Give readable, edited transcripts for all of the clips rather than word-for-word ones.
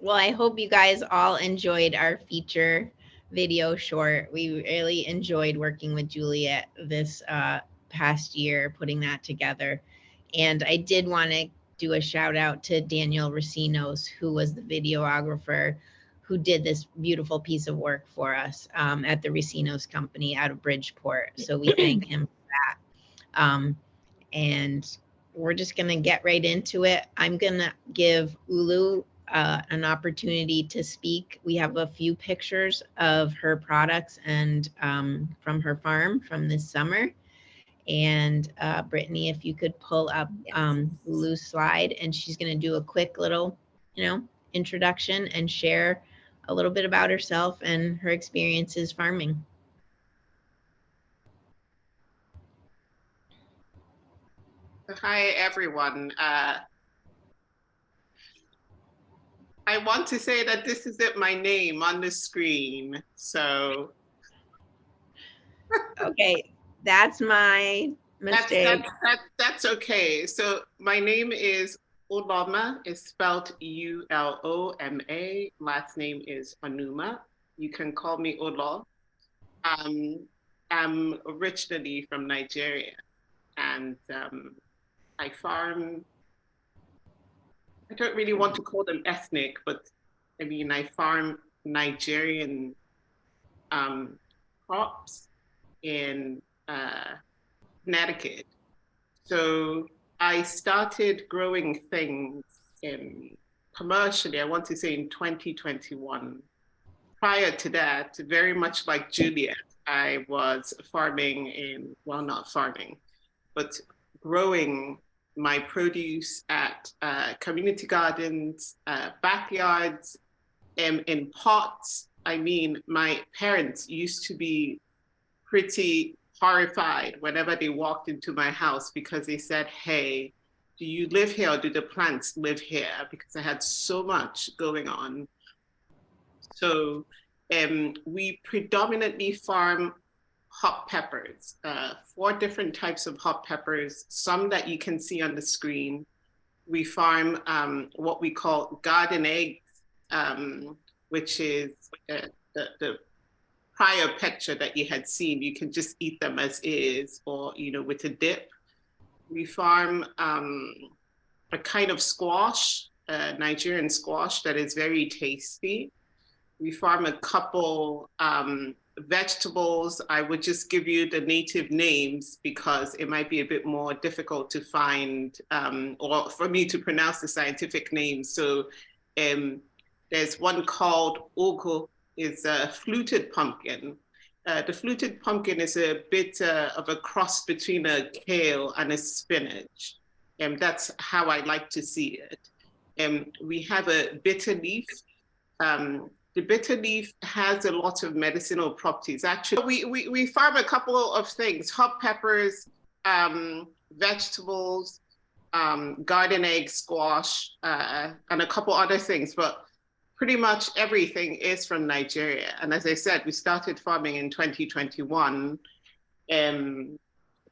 Well, I hope you guys all enjoyed our feature video short. We really enjoyed working with Juliet this past year, putting that together. And I did want to do a shout out to Daniel Racinos, who was the videographer who did this beautiful piece of work for us at the Racinos Company out of Bridgeport. So we thank him for that. And we're just going to get right into it. I'm going to give Ulu an opportunity to speak. We have a few pictures of her products and from her farm from this summer. And Brittany, if you could pull up Ulu's slide, and she's going to do a quick little, introduction and share a little bit about herself and her experiences farming. Hi, everyone. I want to say that this isn't my name on the screen, so. Okay, that's my mistake. That's okay. So my name is Uloma, is spelled U-L-O-M-A. Last name is Onuma. You can call me Ulo. I'm originally from Nigeria, and I farm. I don't really want to call them ethnic, but I mean, I farm Nigerian crops in Connecticut. So I started growing things commercially, I want to say in 2021. Prior to that, very much like Juliet, I was farming not farming, but growing my produce at community gardens, backyards, in pots. I mean, my parents used to be pretty horrified whenever they walked into my house because they said, hey, do you live here or do the plants live here? Because I had so much going on. So we predominantly farm hot peppers, 4 different types of hot peppers, some that you can see on the screen. We farm what we call garden eggs, which is the prior picture that you had seen. You can just eat them as is or, with a dip. We farm a kind of squash, Nigerian squash that is very tasty. We farm a couple vegetables. I would just give you the native names because it might be a bit more difficult to find or for me to pronounce the scientific names. So there's one called ugu, is a fluted pumpkin. The fluted pumpkin is a bit of a cross between a kale and a spinach. And that's how I like to see it. We have a bitter leaf. The bitter leaf has a lot of medicinal properties. Actually, we farm a couple of things: hot peppers, vegetables, garden egg, squash, and a couple other things. But pretty much everything is from Nigeria. And as I said, we started farming in 2021. The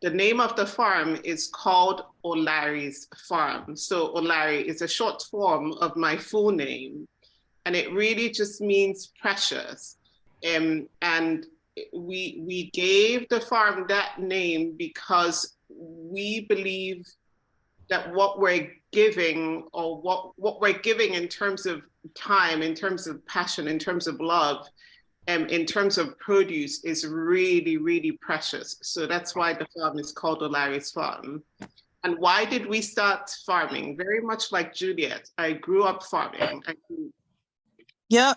name of the farm is called Olari's Farm. So Olari is a short form of my full name. And it really just means precious. And we gave the farm that name because we believe that what we're giving, or what we're giving in terms of time, in terms of passion, in terms of love, in terms of produce, is really, really precious. So that's why the farm is called Olari's Farm. And why did we start farming? Very much like Juliet, I grew up farming. Yeah.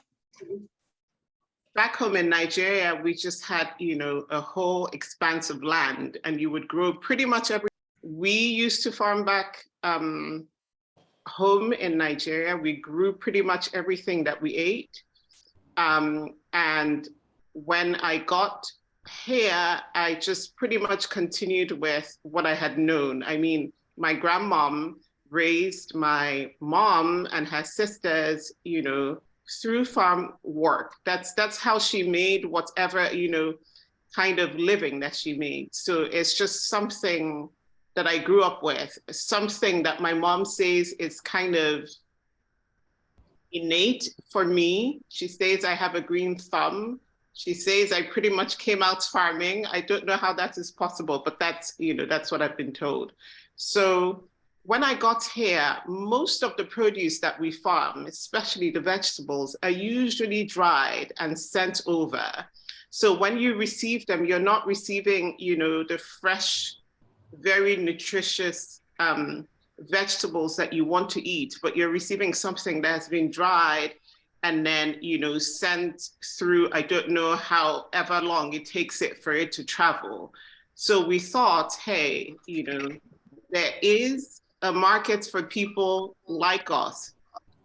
Back home in Nigeria, we just had, a whole expanse of land, and you would grow pretty much everything. We used to farm back home in Nigeria. We grew pretty much everything that we ate. And when I got here, I just pretty much continued with what I had known. I mean, my grandmom raised my mom and her sisters, through farm work. That's how she made whatever, kind of living that she made. So it's just something that I grew up with, something that my mom says is kind of innate for me. She says I have a green thumb. She says I pretty much came out farming. I don't know how that is possible, but that's, that's what I've been told. So when I got here, most of the produce that we farm, especially the vegetables, are usually dried and sent over. So when you receive them, you're not receiving, the fresh, very nutritious vegetables that you want to eat, but you're receiving something that has been dried and then, sent through, I don't know however long it takes it for it to travel. So we thought, hey, there is a market for people like us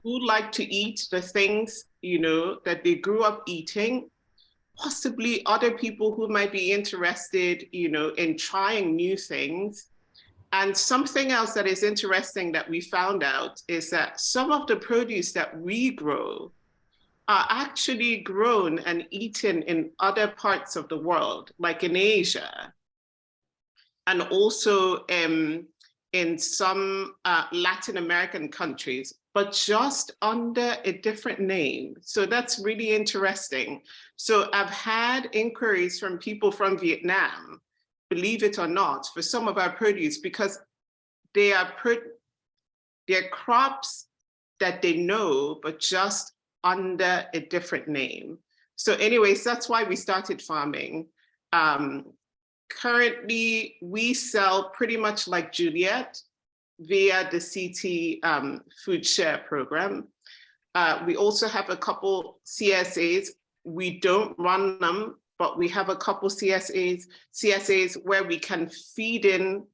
who like to eat the things, that they grew up eating, possibly other people who might be interested, in trying new things. And something else that is interesting that we found out is that some of the produce that we grow are actually grown and eaten in other parts of the world, like in Asia, and also in some Latin American countries, but just under a different name. So that's really interesting. So I've had inquiries from people from Vietnam, believe it or not, for some of our produce, because they're crops that they know, but just under a different name. So anyways, that's why we started farming. Currently, we sell pretty much like Juliet via the CT food share program. We also have a couple CSAs. We don't run them, but we have a couple CSAs where we can feed in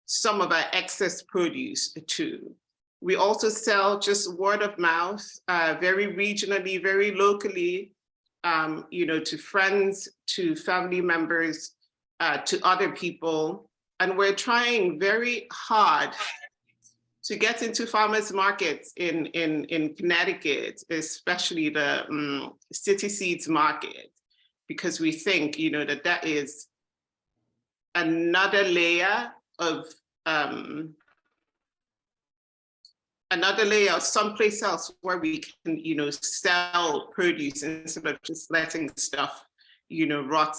some of our excess produce too. We also sell just word of mouth, very regionally, very locally, to friends, to family members, to other people. And we're trying very hard to get into farmers markets in Connecticut, especially the City Seeds Market, because we think, that is another layer of someplace else where we can, sell produce instead of just letting stuff, rot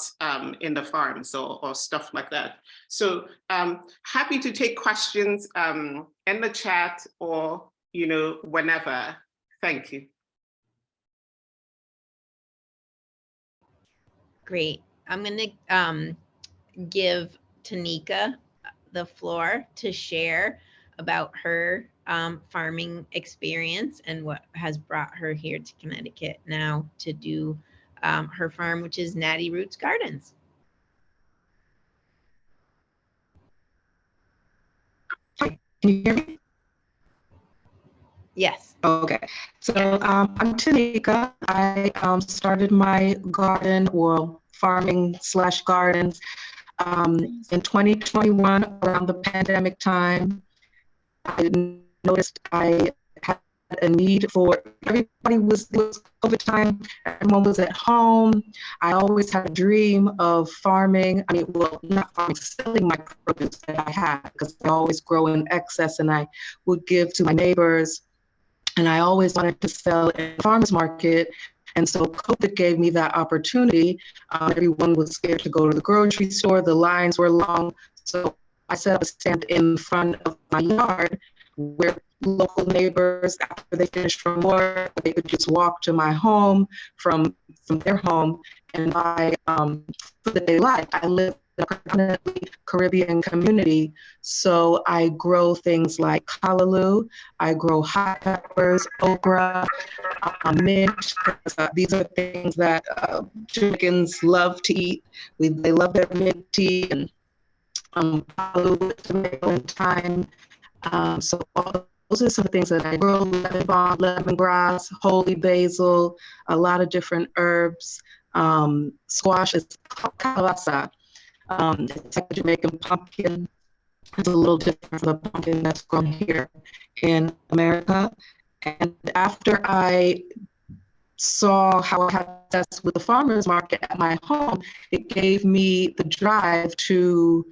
in the farms or stuff like that. So happy to take questions in the chat or, whenever. Thank you. Great. I'm going to give Tanica the floor to share about her farming experience and what has brought her here to Connecticut now to do her farm, which is Natty Roots Gardens. Hi, can you hear me? Yes. Okay, so I'm Tanica. I started my garden, or farming / gardens, in 2021 around the pandemic time. I noticed I had a need for, everybody was COVID time, everyone was at home. I always had a dream of farming. I mean, well, not farming, selling my produce that I had, because I always grow in excess and I would give to my neighbors. And I always wanted to sell in the farmers market. And so COVID gave me that opportunity. Everyone was scared to go to the grocery store. The lines were long. So I set up a stand in front of my yard where local neighbors, after they finished from work, they could just walk to my home from their home and buy for the day life. I live in a predominantly Caribbean community, so I grow things like callaloo, I grow hot peppers, okra, mint. These are things that Jamaicans love to eat. They love their mint tea and callaloo, tomato, and thyme. So all those are some things that I grow: lemon balm, lemongrass, holy basil, a lot of different herbs. Squash is kalasa. It's like a Jamaican pumpkin. It's a little different from the pumpkin that's grown here in America. And after I saw how I had success with the farmers market at my home, it gave me the drive to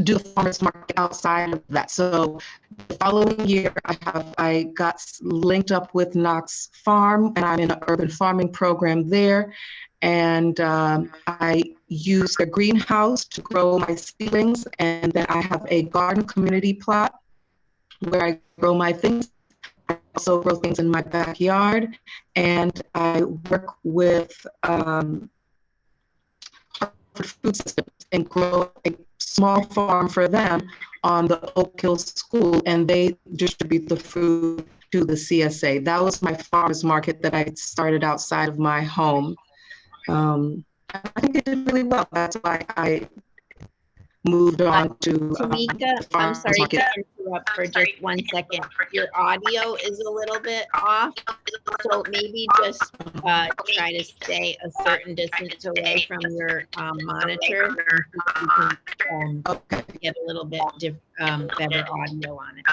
do the farmers market outside of that. So the following year, I got linked up with Knox Farm, and I'm in an urban farming program there. And I use the greenhouse to grow my seedlings, and then I have a garden community plot where I grow my things. I also grow things in my backyard, and I work with Harvard Food Systems and grow a small farm for them on the Oak Hill School, and they distribute the food to the CSA. That was my farmers market that I started outside of my home. I think it did really well. That's why I moved on to Tanica, I'm sorry to interrupt for just 1 second. Your audio is a little bit off, so maybe just try to stay a certain distance away from your monitor. So you can get a little bit better audio on it.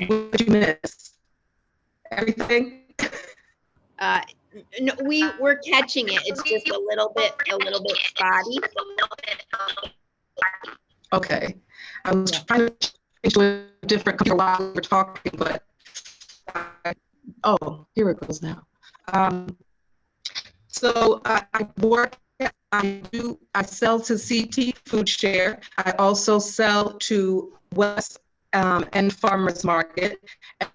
What did you miss? Everything? No, we're catching it. It's just a little bit spotty. Okay. I was trying to change to a different computer while we were talking, but oh, here it goes now. So I work. I sell to CT Food Share. I also sell to West and Farmers Market,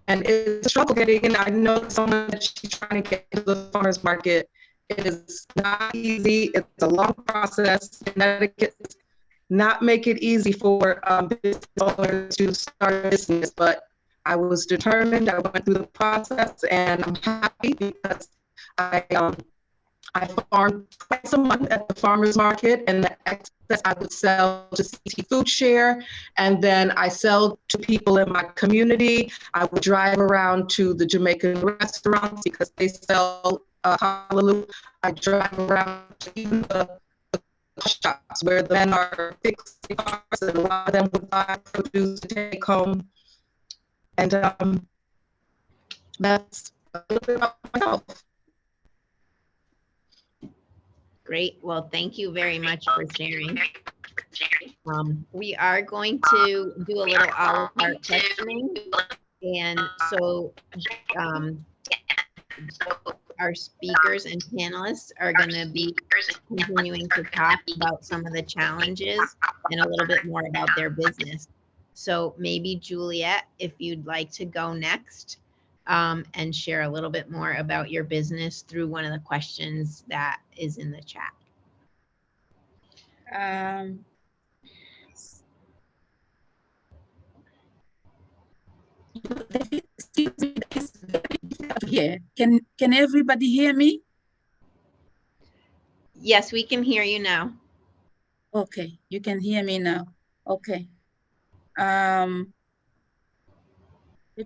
and it's a struggle getting in. I know someone that she's trying to get into the farmers market. It is not easy. It's a long process. Connecticut does not make it easy for business owners to start a business, but I was determined. I went through the process, and I'm happy because I farm twice a month at the farmers market, and the excess I would sell to CT Food Share, and then I sell to people in my community. I would drive around to the Jamaican restaurants because they sell hallelujah. I drive around to even the shops where the men are fixing cars, and a lot of them would buy produce to take home. And that's a little bit about myself. Great. Well, thank you very much for sharing. We are going to do a little a la carte questioning. And so our speakers and panelists are going to be continuing to talk about some of the challenges and a little bit more about their business. So maybe Juliet, if you'd like to go next and share a little bit more about your business through one of the questions that is in the chat. Yeah. Can everybody hear me? Yes, we can hear you now. Okay, you can hear me now. Okay. Let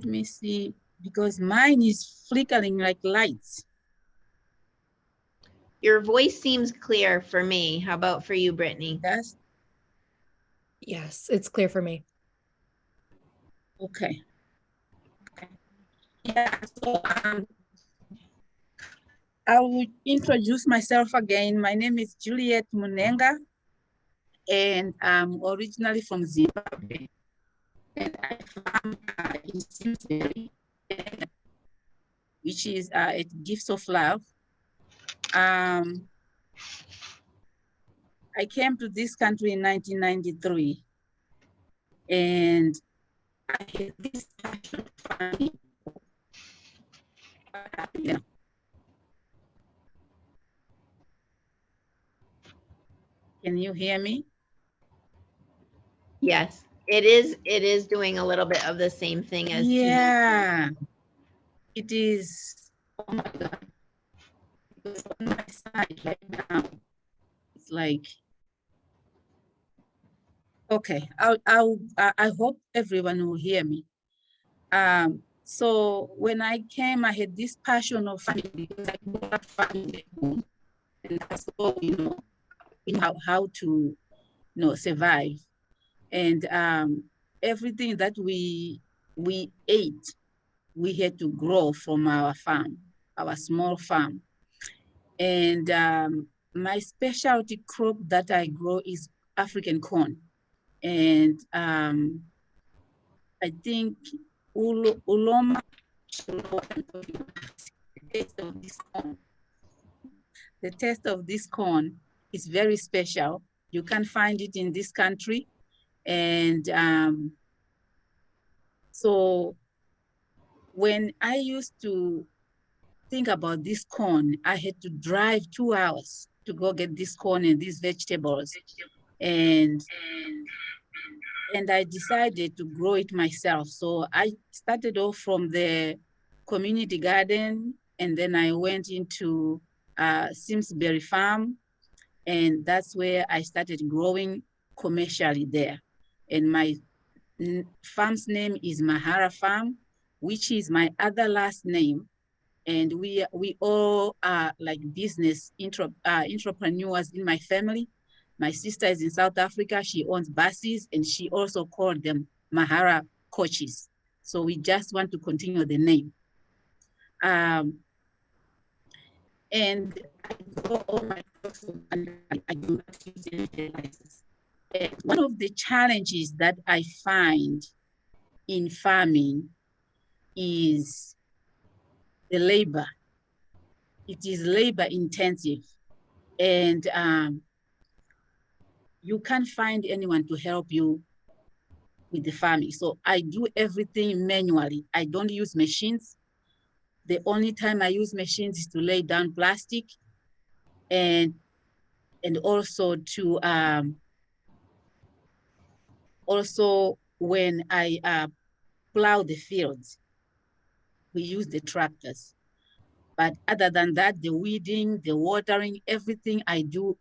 me see, because mine is flickering like lights. Your voice seems clear for me. How about for you, Brittany? Yes, it's clear for me. Okay. Yeah, so I will introduce myself again. My name is Juliet Muhenga, and I'm originally from Zimbabwe. And I farm in Simsbury, which is a Gifts of Love. I came to this country in 1993, and I had this passion for farming. Yeah. Can you hear me? Yes, it is doing a little bit of the same thing as yeah, it is. Oh my God. Because on my side right now, it's like, okay, I hope everyone will hear me. So when I came, I had this passion of farming because I grew up farming at home, and that's all, how to, survive. And everything that we ate, we had to grow from our farm, our small farm. And my specialty crop that I grow is African corn. And I think Uloma, the taste of this corn is very special. You can't find it in this country. And so when I used to think about this corn, I had to drive 2 hours to go get this corn and these vegetables. And I decided to grow it myself. So I started off from the community garden, and then I went into Simsbury Farm, and that's where I started growing commercially there. And my farm's name is Mahara Farm, which is my other last name. And we all are like business entrepreneurs in my family. My sister is in South Africa. She owns buses, and she also called them Mahara coaches. So we just want to continue the name. And I go all my talks, and I do not use any fertilizers. And one of the challenges that I find in farming is the labor. It is labor intensive, and you can't find anyone to help you with the farming. So I do everything manually. I don't use machines. The only time I use machines is to lay down plastic, and also to also when I plow the fields, we use the tractors. But other than that, the weeding, the watering, everything I do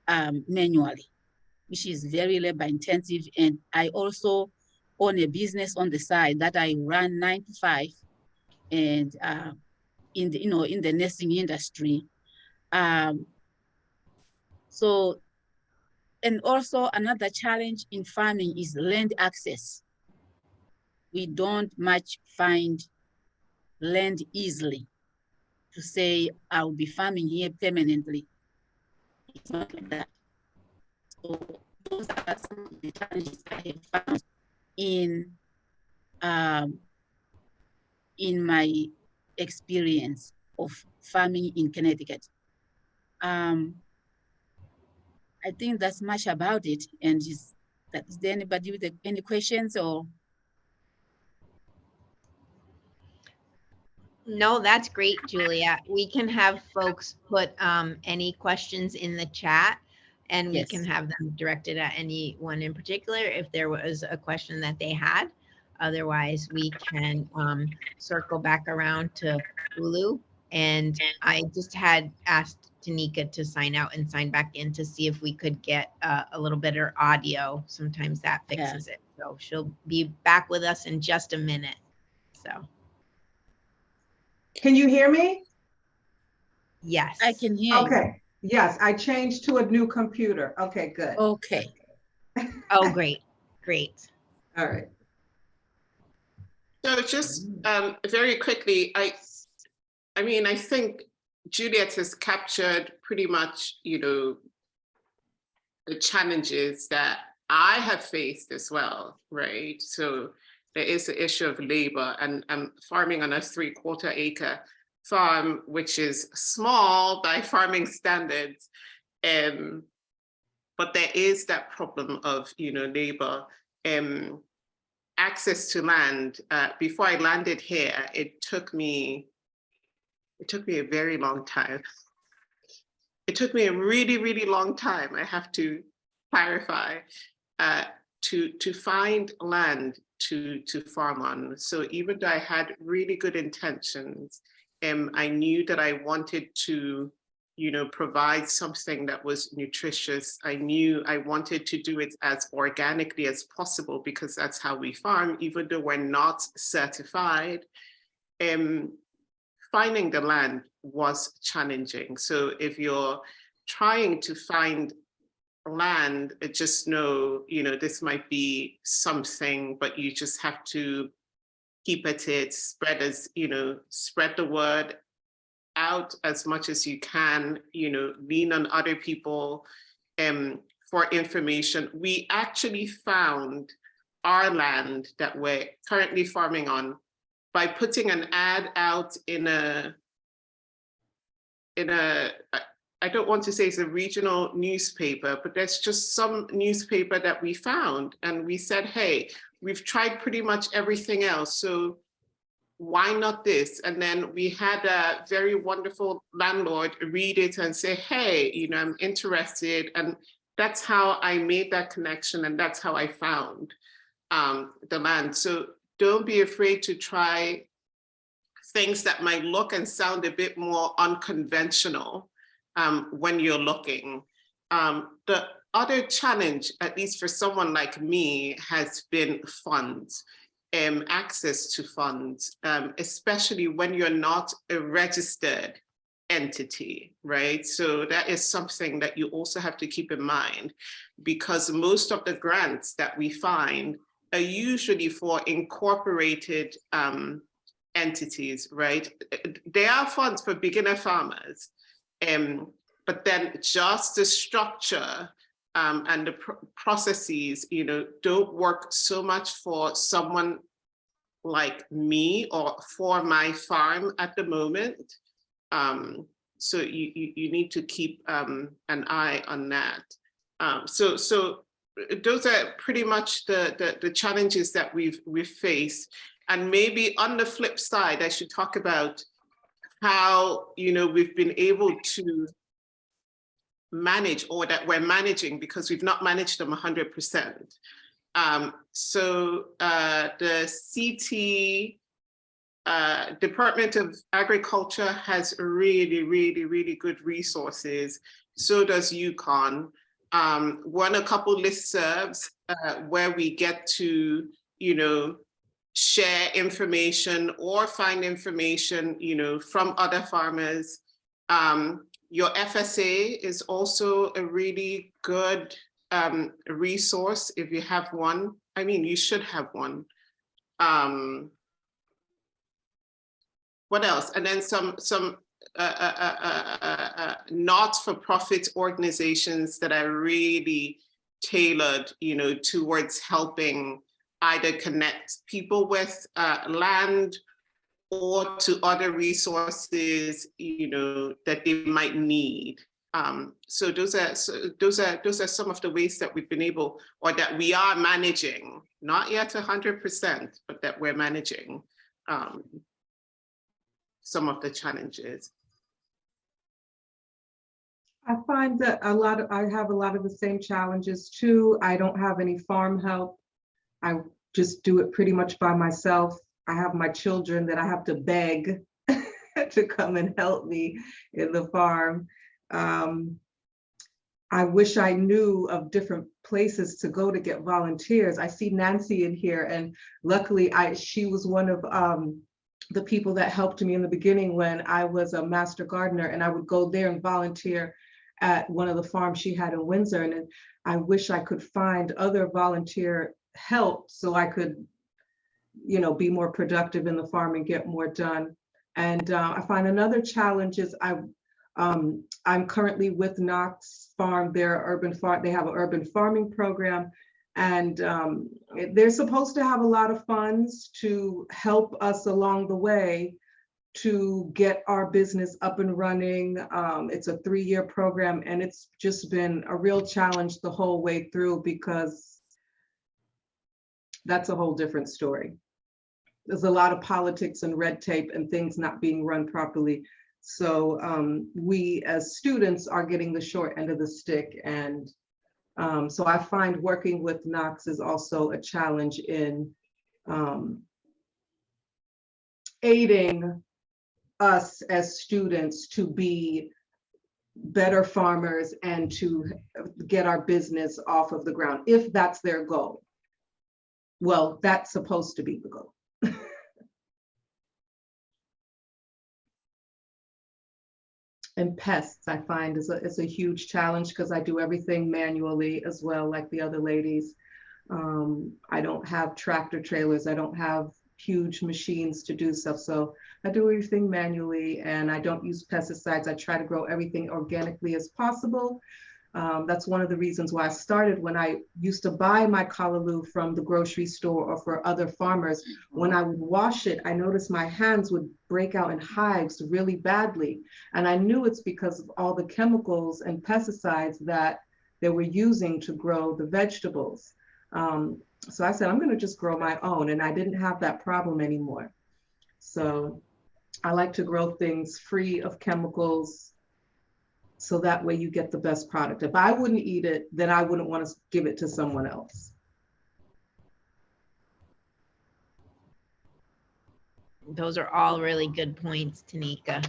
manually, which is very labor intensive. And I also own a business on the side that I run 9 to 5, and in the nursing industry. So, and also another challenge in farming is land access. We don't much find land easily to say, I'll be farming here permanently. It's not like that. So those are some of the challenges I have found in my experience of farming in Connecticut. I think that's much about it. And is there anybody with any questions or? No, that's great, Julia. We can have folks put any questions in the chat, and we can have them directed at anyone in particular if there was a question that they had. Otherwise, we can circle back around to Ulu. And I just had asked Tanica to sign out and sign back in to see if we could get a little better audio. Sometimes that fixes it. So she'll be back with us in just a minute. So. Can you hear me? Yes. I can hear you. Okay. Yes, I changed to a new computer. Okay, good. Okay. Oh, great. Great. All right. So just very quickly, I mean, I think Juliet has captured pretty much, the challenges that I have faced as well, right? So there is the issue of labor, and I'm farming on a 3/4 acre farm, which is small by farming standards. But there is that problem of, labor, access to land. Before I landed here, it took me a very long time. It took me a really, really long time, I have to clarify, to find land to farm on. So even though I had really good intentions, I knew that I wanted to, provide something that was nutritious. I knew I wanted to do it as organically as possible because that's how we farm, even though we're not certified. Finding the land was challenging. So if you're trying to find land, just know, this might be something, but you just have to keep at it, spread the word out as much as you can, lean on other people, for information. We actually found our land that we're currently farming on by putting an ad out in a, I don't want to say it's a regional newspaper, but there's just some newspaper that we found. And we said, hey, we've tried pretty much everything else, so why not this? And then we had a very wonderful landlord read it and say, hey, you know, I'm interested. And that's how I made that connection. And that's how I found the land. So don't be afraid to try things that might look and sound a bit more unconventional when you're looking. The other challenge, at least for someone like me, has been funds. Access to funds, especially when you're not a registered entity, right? So that is something that you also have to keep in mind, because most of the grants that we find are usually for incorporated entities, right? There are funds for beginner farmers, but then just the structure and the processes, you know, don't work so much for someone like me or for my farm at the moment. So you need to keep an eye on that. So those are pretty much the challenges that we've faced. And maybe on the flip side, I should talk about how, you know, we've been able to manage, or that we're managing, because we've not managed them 100%. So the CT Department of Agriculture has really good resources. So does UConn. Won a couple listservs where we get to, you know, share information or find information, you know, from other farmers. Your FSA is also a really good resource if you have one. I mean, you should have one. What else? And then some not-for-profit organizations that are really tailored, you know, towards helping either connect people with land or to other resources, you know, that they might need. So those are some of the ways that we've been able, or that we are managing, not yet 100%, but that we're managing some of the challenges. I find that I have a lot of the same challenges too. I don't have any farm help. I just do it pretty much by myself. I have my children that I have to beg to come and help me in the farm. I wish I knew of different places to go to get volunteers. I see Nancy in here, and luckily she was one of the people that helped me in the beginning when I was a master gardener, and I would go there and volunteer at one of the farms she had in Windsor. And I wish I could find other volunteer help so I could, you know, be more productive in the farm and get more done. And I find another challenge is I'm currently with Knox Farm. They're urban farm. They have an urban farming program, and they're supposed to have a lot of funds to help us along the way to get our business up and running. It's a 3-year program, and it's just been a real challenge the whole way through, because that's a whole different story. There's a lot of politics and red tape and things not being run properly. So we as students are getting the short end of the stick. And so I find working with Knox is also a challenge in aiding us as students to be better farmers and to get our business off of the ground, if that's their goal. Well, that's supposed to be the goal. And pests, I find, is a huge challenge, because I do everything manually as well, like the other ladies. I don't have tractor trailers. I don't have huge machines to do stuff. So I do everything manually, and I don't use pesticides. I try to grow everything organically as possible. That's one of the reasons why I started. When I used to buy my callaloo from the grocery store or for other farmers, when I would wash it, I noticed my hands would break out in hives really badly. And I knew it's because of all the chemicals and pesticides that they were using to grow the vegetables. So I said, I'm going to just grow my own. And I didn't have that problem anymore. So I like to grow things free of chemicals, so that way you get the best product. If I wouldn't eat it, then I wouldn't want to give it to someone else. Those are all really good points, Tanica.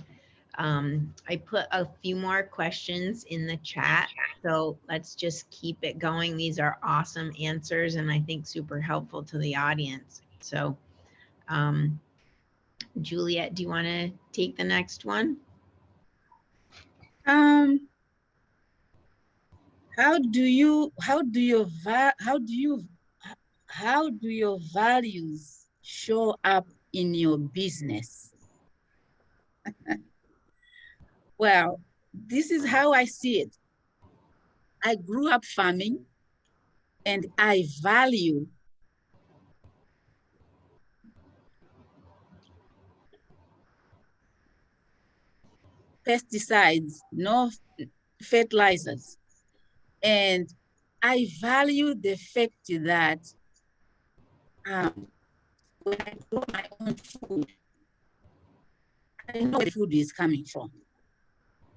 I put a few more questions in the chat, so let's just keep it going. These are awesome answers and I think super helpful to the audience. So Juliet, do you want to take the next one? How do your values show up in your business? Well, this is how I see it. I grew up farming and I value pesticides, no fertilizers. And I value the fact that when I grow my own food, I know where the food is coming from.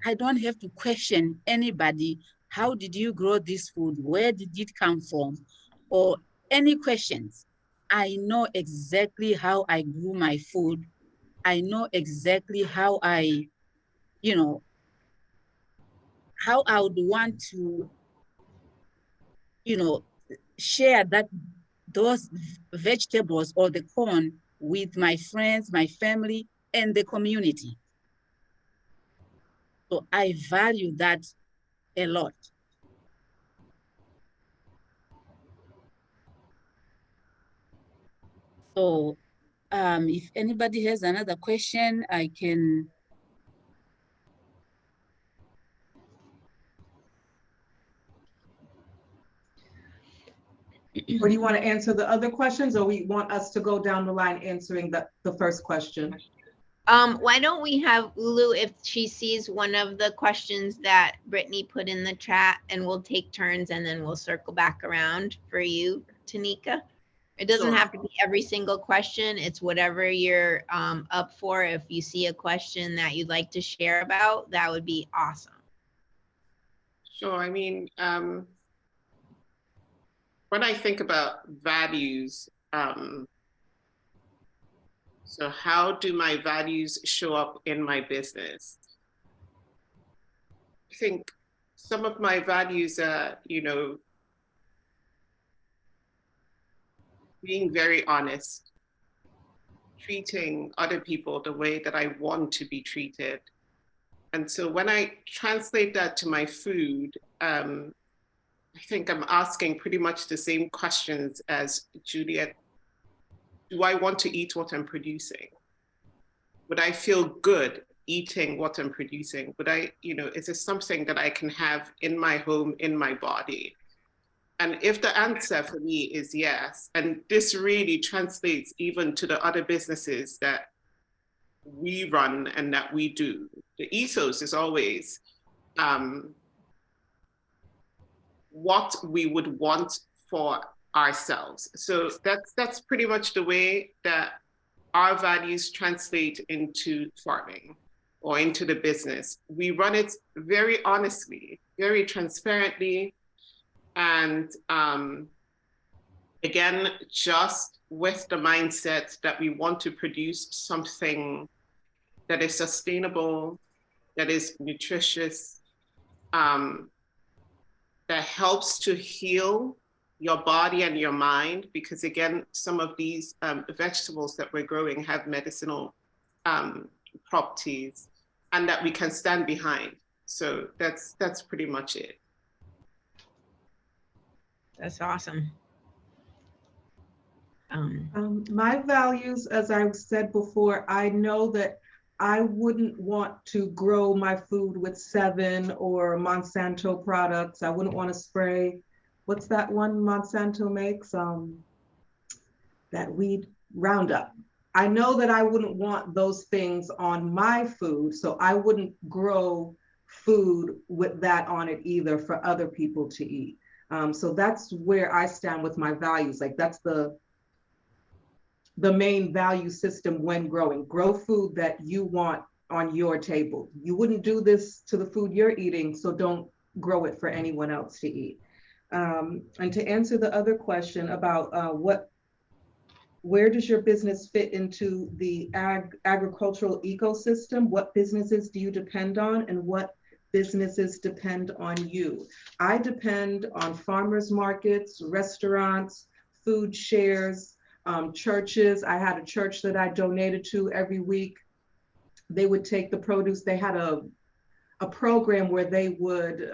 I don't have to question anybody. How did you grow this food? Where did it come from? Or any questions. I know exactly how I grew my food. I know exactly how I, how I would want to, share those vegetables or the corn with my friends, my family, and the community. So I value that a lot. So if anybody has another question, I can. Or do you want to answer the other questions, or we want us to go down the line answering the first question? Why don't we have Ulu, if she sees one of the questions that Brittany put in the chat, and we'll take turns and then we'll circle back around for you, Tanica. It doesn't have to be every single question. It's whatever you're up for. If you see a question that you'd like to share about, that would be awesome. Sure. I mean, when I think about values, so how do my values show up in my business? I think some of my values are, being very honest, treating other people the way that I want to be treated. And so when I translate that to my food, I think I'm asking pretty much the same questions as Juliet. Do I want to eat what I'm producing? Would I feel good eating what I'm producing? Would I, is this something that I can have in my home, in my body? And if the answer for me is yes, and this really translates even to the other businesses that we run and that we do, the ethos is always what we would want for ourselves. So that's pretty much the way that our values translate into farming or into the business. We run it very honestly, very transparently, and again, just with the mindset that we want to produce something that is sustainable, that is nutritious, that helps to heal your body and your mind, because again, some of these vegetables that we're growing have medicinal properties, and that we can stand behind. So that's pretty much it. That's awesome. My values, as I've said before, I know that I wouldn't want to grow my food with Seven or Monsanto products. I wouldn't want to spray, what's that one Monsanto makes? That weed, Roundup. I know that I wouldn't want those things on my food, so I wouldn't grow food with that on it either for other people to eat. So that's where I stand with my values. Like that's the main value system when growing. Grow food that you want on your table. You wouldn't do this to the food you're eating, so don't grow it for anyone else to eat. And to answer the other question about where does your business fit into the agricultural ecosystem? What businesses do you depend on, and what businesses depend on you? I depend on farmers markets, restaurants, food shares, churches. I had a church that I donated to every week. They would take the produce. They had a program where they would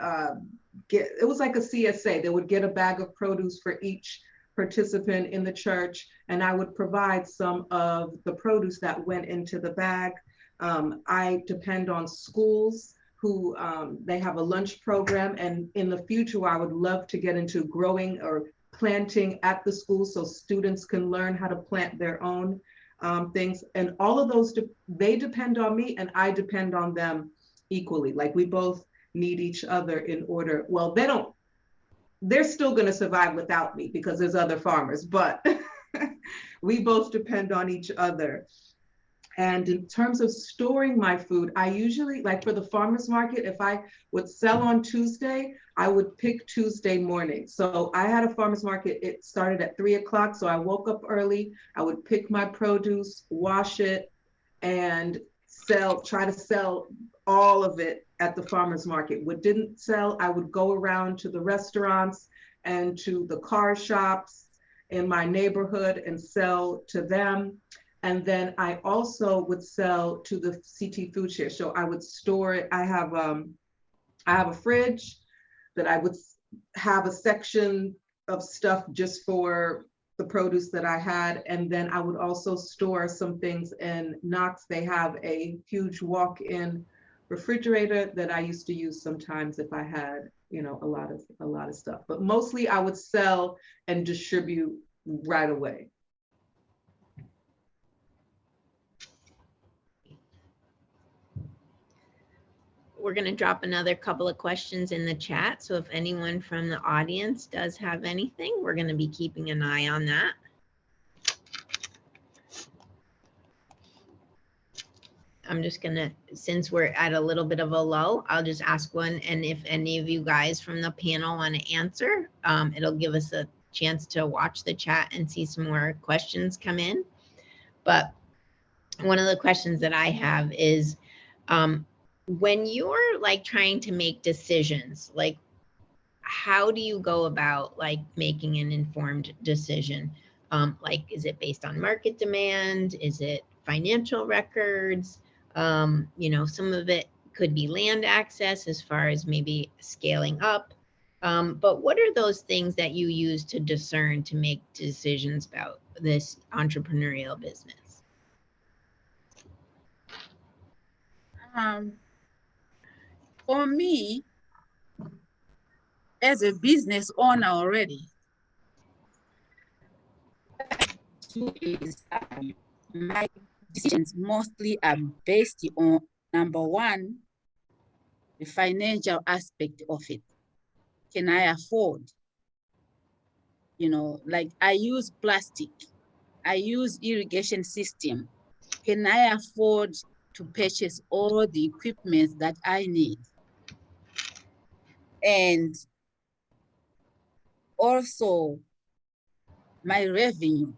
get, it was like a CSA. They would get a bag of produce for each participant in the church, and I would provide some of the produce that went into the bag. I depend on schools who they have a lunch program, and in the future I would love to get into growing or planting at the school so students can learn how to plant their own things. And all of those, they depend on me and I depend on them equally. Like we both need each other in order, well, they're still going to survive without me because there's other farmers, but we both depend on each other. And in terms of storing my food, I usually, like for the farmers market, if I would sell on Tuesday, I would pick Tuesday morning. So I had a farmers market, it started at 3 o'clock. So I woke up early, I would pick my produce, wash it, and try to sell all of it at the farmers market. What didn't sell, I would go around to the restaurants and to the car shops in my neighborhood and sell to them. And then I also would sell to the CT food share. So I would store it. I have a fridge that I would have a section of stuff just for the produce that I had. And then I would also store some things in Knox. They have a huge walk-in refrigerator that I used to use sometimes if I had, a lot of stuff. But mostly I would sell and distribute right away. We're going to drop another couple of questions in the chat. So if anyone from the audience does have anything, we're going to be keeping an eye on that. I'm just going to, since we're at a little bit of a lull, I'll just ask one. And if any of you guys from the panel want to answer, it'll give us a chance to watch the chat and see some more questions come in. But one of the questions that I have is, when you're like trying to make decisions, like how do you go about like making an informed decision? Like, is it based on market demand? Is it financial records? Some of it could be land access as far as maybe scaling up. But what are those things that you use to discern to make decisions about this entrepreneurial business? For me, as a business owner already, my decisions mostly are based on, number one, the financial aspect of it. Can I afford? Like I use plastic, I use irrigation system. Can I afford to purchase all the equipment that I need? And also my revenue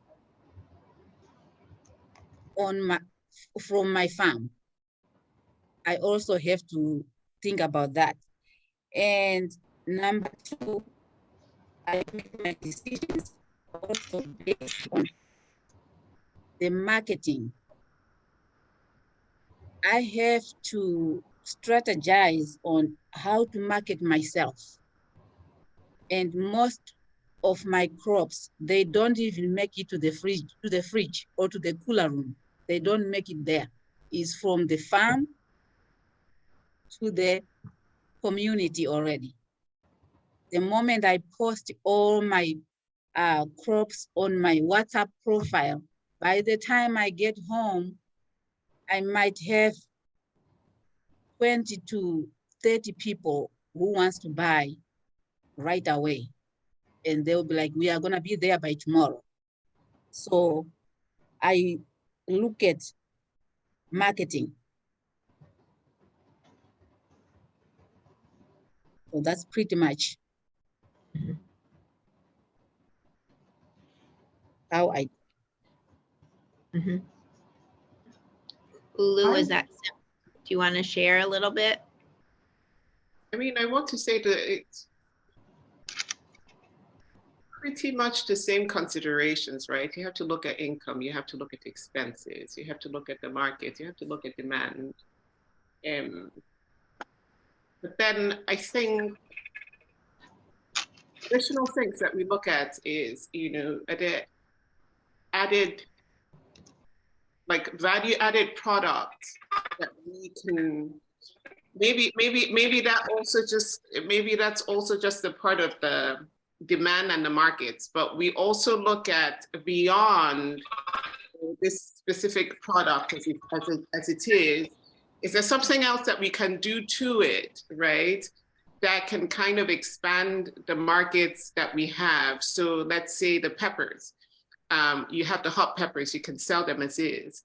from my farm. I also have to think about that. And number two, I make my decisions also based on the marketing. I have to strategize on how to market myself. And most of my crops, they don't even make it to the fridge or to the cooler room. They don't make it there. is from the farm to the community already. The moment I post all my crops on my WhatsApp profile, by the time I get home, I might have 20 to 30 people who wants to buy right away. And they'll be like, we are gonna be there by tomorrow. So I look at marketing. So that's pretty much how I. Ulu, is that, do you want to share a little bit? I mean, I want to say that it's pretty much the same considerations, right? You have to look at income, you have to look at expenses, you have to look at the market, you have to look at demand. But then I think additional things that we look at is, you know, added, like value added products that we can, maybe that also just, maybe that's also just a part of the demand and the markets, but we also look at beyond this specific product as it is there something else that we can do to it, right? That can kind of expand the markets that we have. So let's say the peppers, you have the hot peppers, you can sell them as is.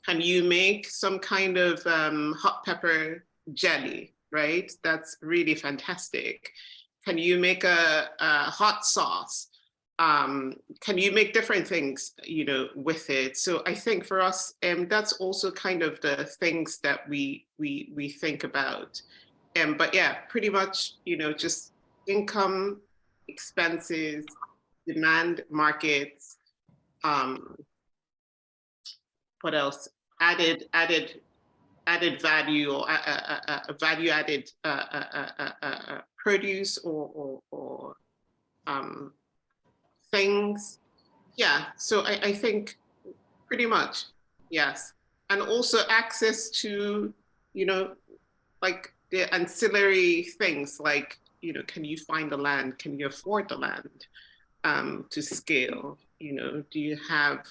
Can you make some kind of hot pepper jelly, right? That's really fantastic. Can you make a hot sauce? Can you make different things, you know, with it? So I think for us, that's also kind of the things that we think about. But yeah, pretty much, you know, just income, expenses, demand, markets. What else? Added value or value added produce or things. Yeah, so I think pretty much, yes. And also access to, you know, like the ancillary things like, you know, can you find the land? Can you afford the land to scale? You know, do you have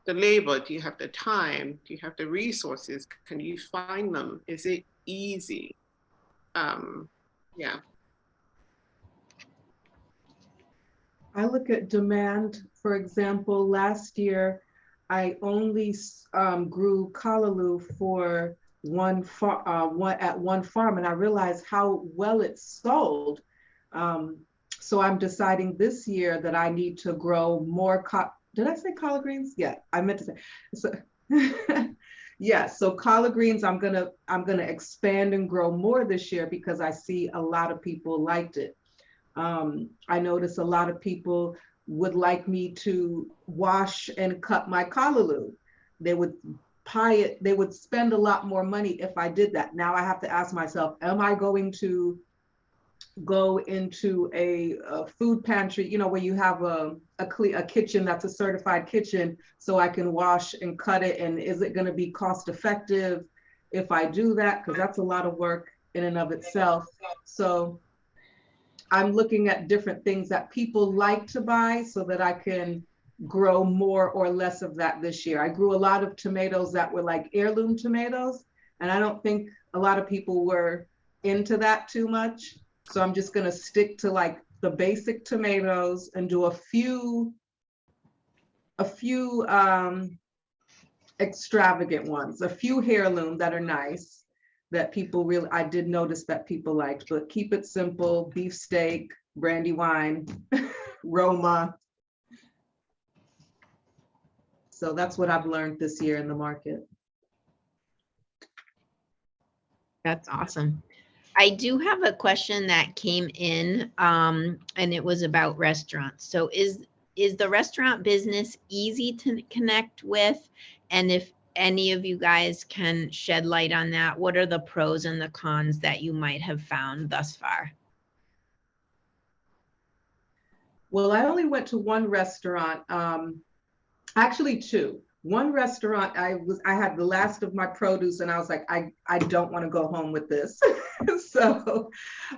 the labor? Do you have the time? Do you have the resources? Can you find them? Is it easy? Yeah. I look at demand. For example, last year, I only grew callaloo for one farm, and I realized how well it sold. So I'm deciding this year that I need to grow more. Did I say collard greens? Yeah, I meant to say. So, yeah, so collard greens, I'm gonna expand and grow more this year because I see a lot of people liked it. I notice a lot of people would like me to wash and cut my callaloo. They would pie it, they would spend a lot more money if I did that. Now I have to ask myself, am I going to go into a food pantry, you know, where you have a kitchen that's a certified kitchen so I can wash and cut it? And is it going to be cost effective if I do that? Because that's a lot of work in and of itself. So I'm looking at different things that people like to buy so that I can grow more or less of that this year. I grew a lot of tomatoes that were like heirloom tomatoes, and I don't think a lot of people were into that too much. So I'm just going to stick to like the basic tomatoes and do a few extravagant ones, a few heirloom that are nice, that people really, I did notice that people liked, but keep it simple: beefsteak, brandy wine, Roma. So that's what I've learned this year in the market. That's awesome. I do have a question that came in, and it was about restaurants. So is the restaurant business easy to connect with? And if any of you guys can shed light on that, what are the pros and the cons that you might have found thus far? Well, I only went to one restaurant, actually two. One restaurant, I had the last of my produce and I was like, I don't want to go home with this. So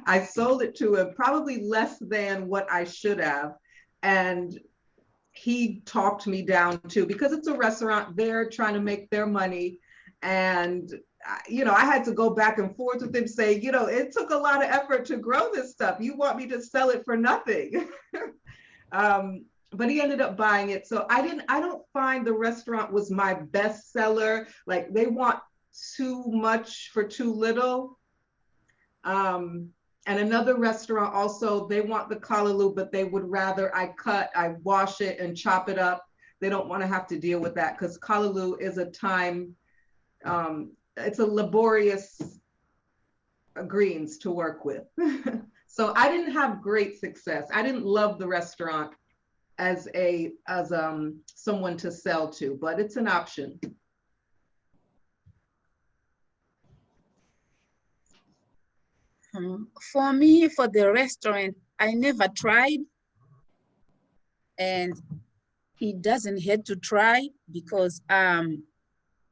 I sold it to him probably less than what I should have. And he talked me down too, because it's a restaurant, they're trying to make their money. And I had to go back and forth with him saying, it took a lot of effort to grow this stuff. You want me to sell it for nothing? But he ended up buying it. So I don't find the restaurant was my best seller. Like, they want too much for too little. And another restaurant also, they want the callaloo, but they would rather I wash it and chop it up. They don't want to have to deal with that, because callaloo is a time, it's a laborious greens to work with. So I didn't have great success. I didn't love the restaurant as someone to sell to, but it's an option. For me, for the restaurant, I never tried, and it doesn't hurt to try, because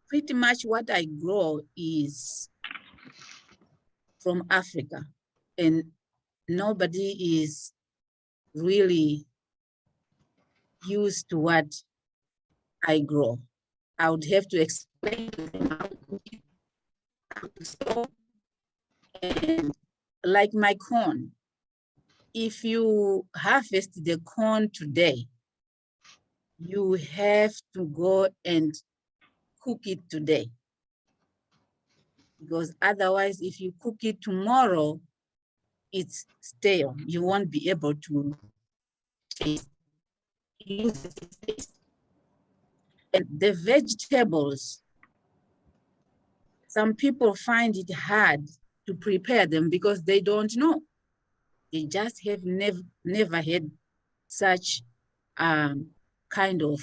pretty much what I grow is from Africa, and nobody is really used to what I grow. I would have to explain to them how to store. And like my corn, if you harvest the corn today, you have to go and cook it today. Because otherwise, if you cook it tomorrow, it's stale. You won't be able to taste. And the vegetables, some people find it hard to prepare them because they don't know. They just have never had such kind of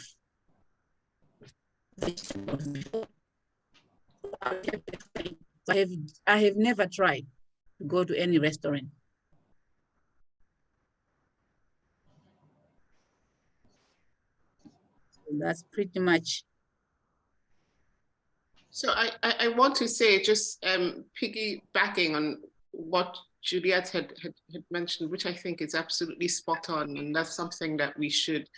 vegetables before. I have never tried to go to any restaurant. So that's pretty much. So I want to say, just piggybacking on what Juliet had mentioned, which I think is absolutely spot on, and that's something that we should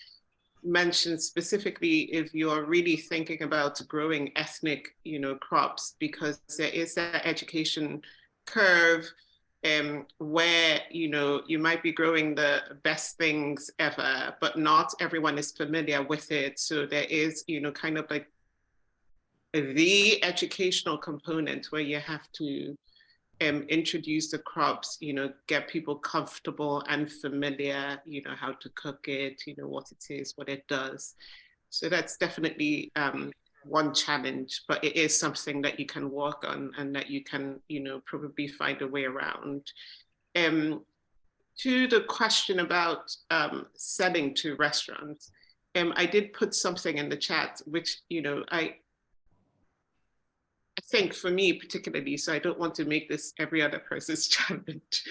mention specifically if you're really thinking about growing ethnic, crops, because there is that education curve where, you might be growing the best things ever, but not everyone is familiar with it. So there is, kind of like the educational component where you have to introduce the crops, get people comfortable and familiar, how to cook it, what it is, what it does. So that's definitely one challenge, but it is something that you can work on and that you can, probably find a way around. To the question about selling to restaurants, I did put something in the chat, which, I think for me particularly, so I don't want to make this every other person's challenge.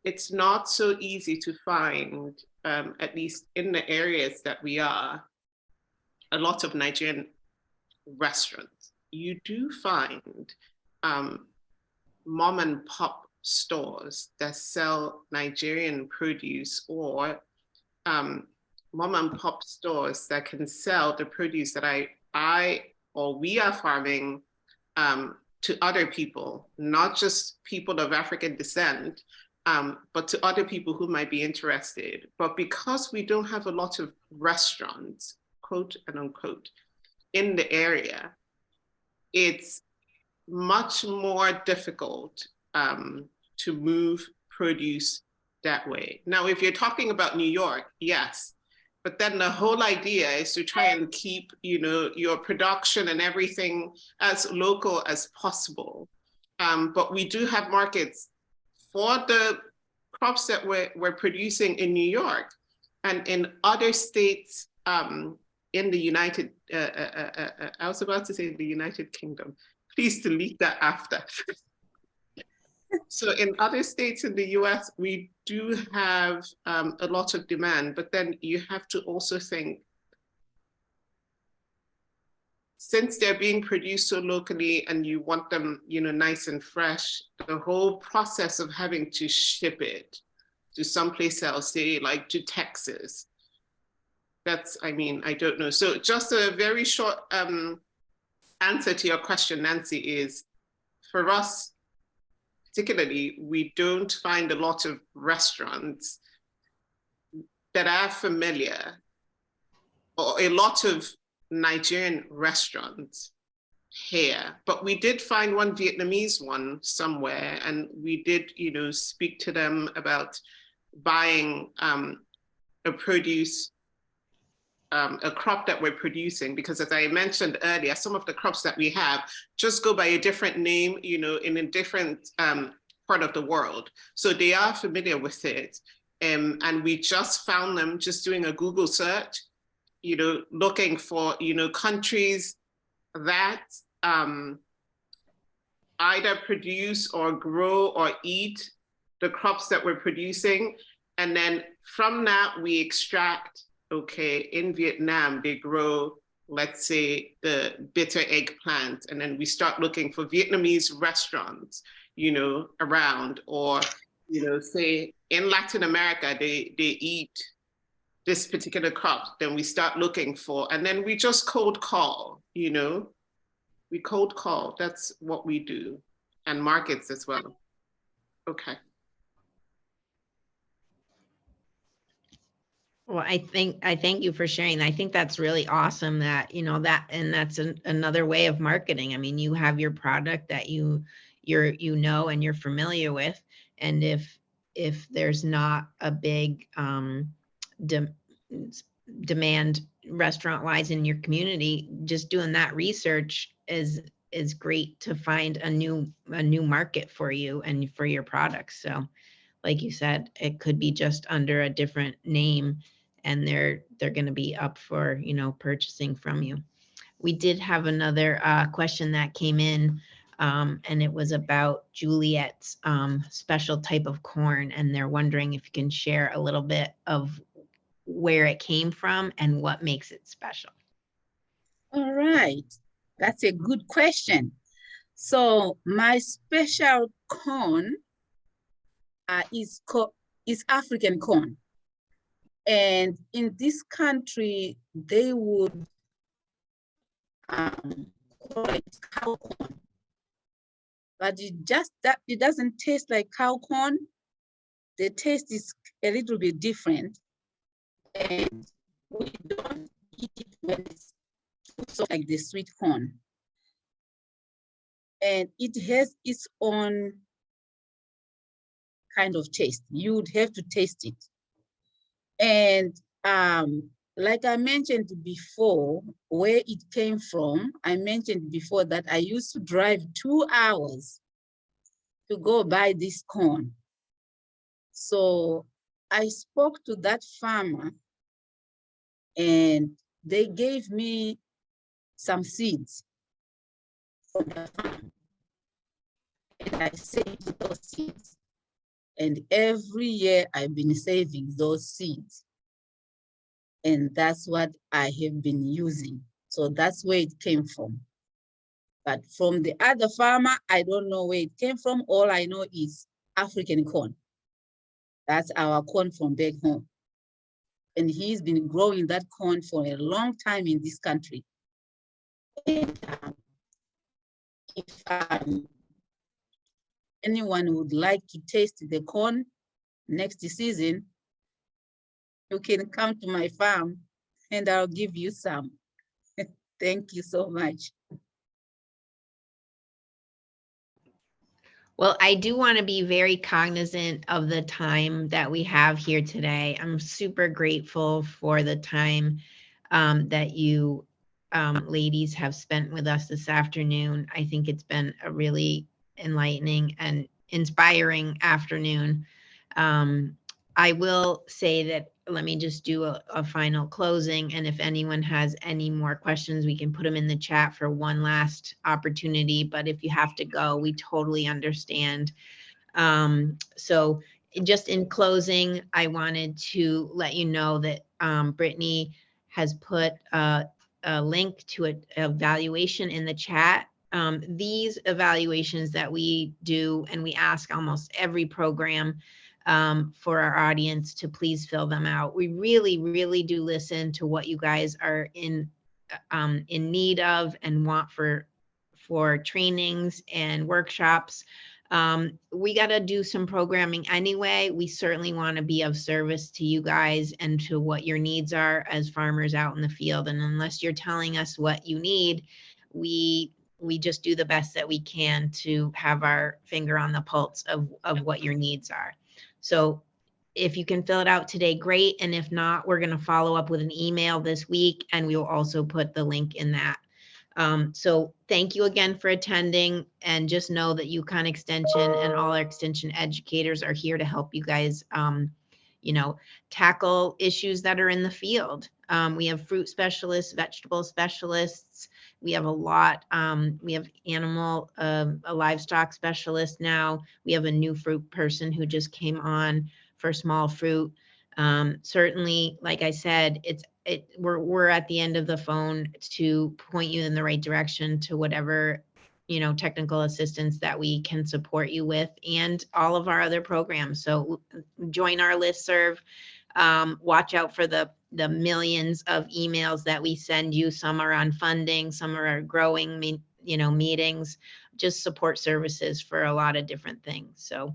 It's not so easy to find, at least in the areas that we are, a lot of Nigerian restaurants. You do find mom and pop stores that sell Nigerian produce, or mom and pop stores that can sell the produce that we are farming to other people, not just people of African descent, but to other people who might be interested. But because we don't have a lot of restaurants, quote and unquote, in the area, it's much more difficult to move produce that way. Now, if you're talking about New York, yes, but then the whole idea is to try and keep, your production and everything as local as possible. But we do have markets for the crops that we're producing in New York and in other states in the United, I was about to say the United Kingdom. Please delete that after. So in other states in the US, we do have a lot of demand, but then you have to also think since they're being produced so locally and you want them, you know, nice and fresh, the whole process of having to ship it to someplace else, say like to Texas, that's, I mean, I don't know. So just a very short answer to your question, Nancy, is for us, particularly, we don't find a lot of restaurants that are familiar, or a lot of Nigerian restaurants here, but we did find one Vietnamese one somewhere, and we did, you know, speak to them about buying a produce, a crop that we're producing, because as I mentioned earlier, some of the crops that we have just go by a different name, you know, in a different part of the world. So they are familiar with it. And we just found them just doing a Google search, you know, looking for, you know, countries that either produce or grow or eat the crops that we're producing. And then from that, we extract, okay, in Vietnam, they grow, let's say, the bitter eggplant. And then we start looking for Vietnamese restaurants, you know, around, or, you know, say in Latin America, they eat this particular crop. Then we start looking for, and then we just cold call, you know, we cold call. That's what we do, and markets as well. Okay. Well, I thank you for sharing. I think that's really awesome that, you know, that, and that's another way of marketing. I mean, you have your product that you know, and you're familiar with. And if there's not a big demand restaurant wise in your community, just doing that research is great to find a new market for you and for your products. So like you said, it could be just under a different name, and they're going to be up for, you know, purchasing from you. We did have another question that came in, and it was about Juliet's special type of corn, and they're wondering if you can share a little bit of where it came from and what makes it special. All right, that's a good question. So my special corn is African corn. And in this country, they would call it cow corn. But it doesn't taste like cow corn. The taste is a little bit different. And we don't eat it when it's too soft like the sweet corn. And it has its own kind of taste. You would have to taste it. And like I mentioned before, where it came from, I mentioned before that I used to drive 2 hours to go buy this corn. So I spoke to that farmer, and they gave me some seeds from the farm. And I saved those seeds. And every year I've been saving those seeds. And that's what I have been using. So that's where it came from. But from the other farmer, I don't know where it came from. All I know is African corn. That's our corn from back home. And he's been growing that corn for a long time in this country. And if anyone would like to taste the corn next season, you can come to my farm and I'll give you some. Thank you so much. Well, I do want to be very cognizant of the time that we have here today. I'm super grateful for the time that you ladies have spent with us this afternoon. I think it's been a really enlightening and inspiring afternoon. I will say that, let me just do a final closing. And if anyone has any more questions, we can put them in the chat for one last opportunity. But if you have to go, we totally understand. So just in closing, I wanted to let you know that Brittany has put a a link to an evaluation in the chat. These evaluations that we do, and we ask almost every program for our audience to please fill them out. We really, really do listen to what you guys are in need of and want for trainings and workshops. We got to do some programming anyway. We certainly want to be of service to you guys and to what your needs are as farmers out in the field. And unless you're telling us what you need, we just do the best that we can to have our finger on the pulse of what your needs are. So if you can fill it out today, great. And if not, we're going to follow up with an email this week, and we will also put the link in that. So thank you again for attending, and just know that UConn Extension and all our extension educators are here to help you guys, tackle issues that are in the field. We have fruit specialists, vegetable specialists. We have a lot. We have a livestock specialist now. We have a new fruit person who just came on for small fruit. Certainly, like I said, we're at the end of the phone to point you in the right direction to whatever, technical assistance that we can support you with, and all of our other programs. So join our listserv. Watch out for the millions of emails that we send you. Some are on funding, some are growing, meetings, just support services for a lot of different things. So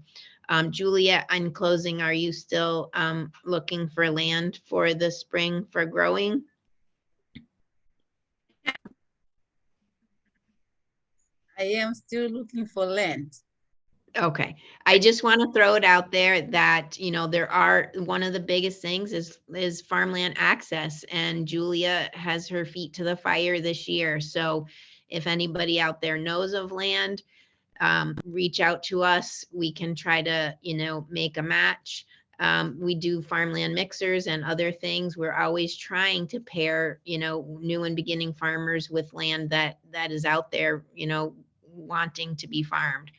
Juliet, in closing, are you still looking for land for the spring for growing? I am still looking for land. Okay. I just want to throw it out there that, one of the biggest things is farmland access, and Julia has her feet to the fire this year. So if anybody out there knows of land, reach out to us. We can try to, make a match. We do farmland mixers and other things. We're always trying to pair, new and beginning farmers with land that is out there, wanting to be farmed.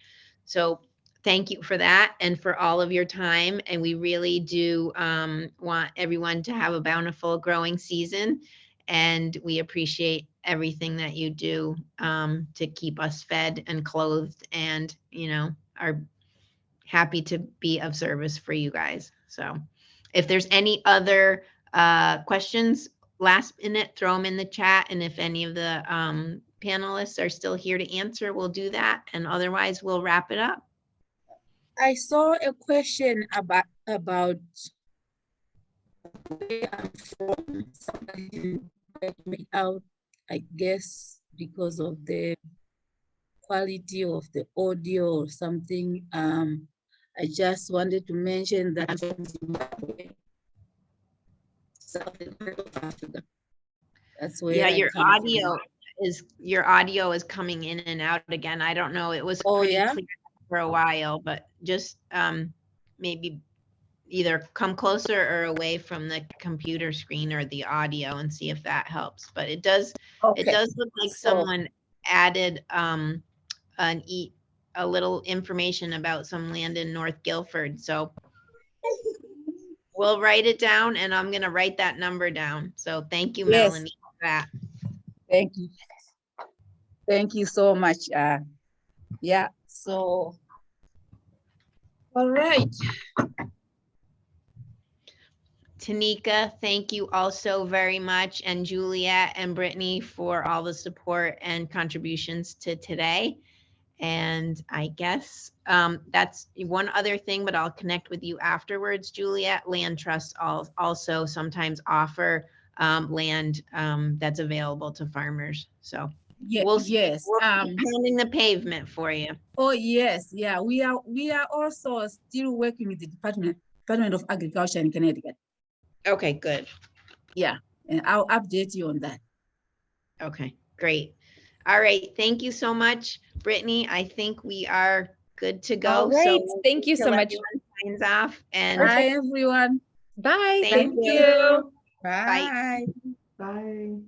So thank you for that and for all of your time. And we really do want everyone to have a bountiful growing season. And we appreciate everything that you do to keep us fed and clothed, and, are happy to be of service for you guys. So if there's any other questions, last minute, throw them in the chat. And if any of the panelists are still here to answer, we'll do that. And otherwise, we'll wrap it up. I saw a question about where I'm from. Somebody helped me out, I guess, because of the quality of the audio or something. I just wanted to mention that I'm from Zimbabwe, southern part of Africa. That's where your audio is coming in and out again. I don't know. It was pretty clear for a while, but just maybe either come closer or away from the computer screen or the audio and see if that helps. But it does look like someone added a little information about some land in North Guilford. So we'll write it down, and I'm going to write that number down. So thank you, Melanie, for that. Thank you. Thank you so much. Yeah, so, all right. Tanica, thank you also very much, and Juliet and Brittany for all the support and contributions to today. And I guess that's one other thing, but I'll connect with you afterwards, Juliet. Land trusts also sometimes offer land that's available to farmers. So we'll pounding the pavement for you. Oh yes, yeah. We are also still working with the Department of Agriculture in Connecticut. Okay, good. Yeah, and I'll update you on that. Okay, great. All right, thank you so much, Brittany. I think we are good to go. All right, so thank you so much. Signs off, and bye everyone. Bye. Thank you. Bye. Bye.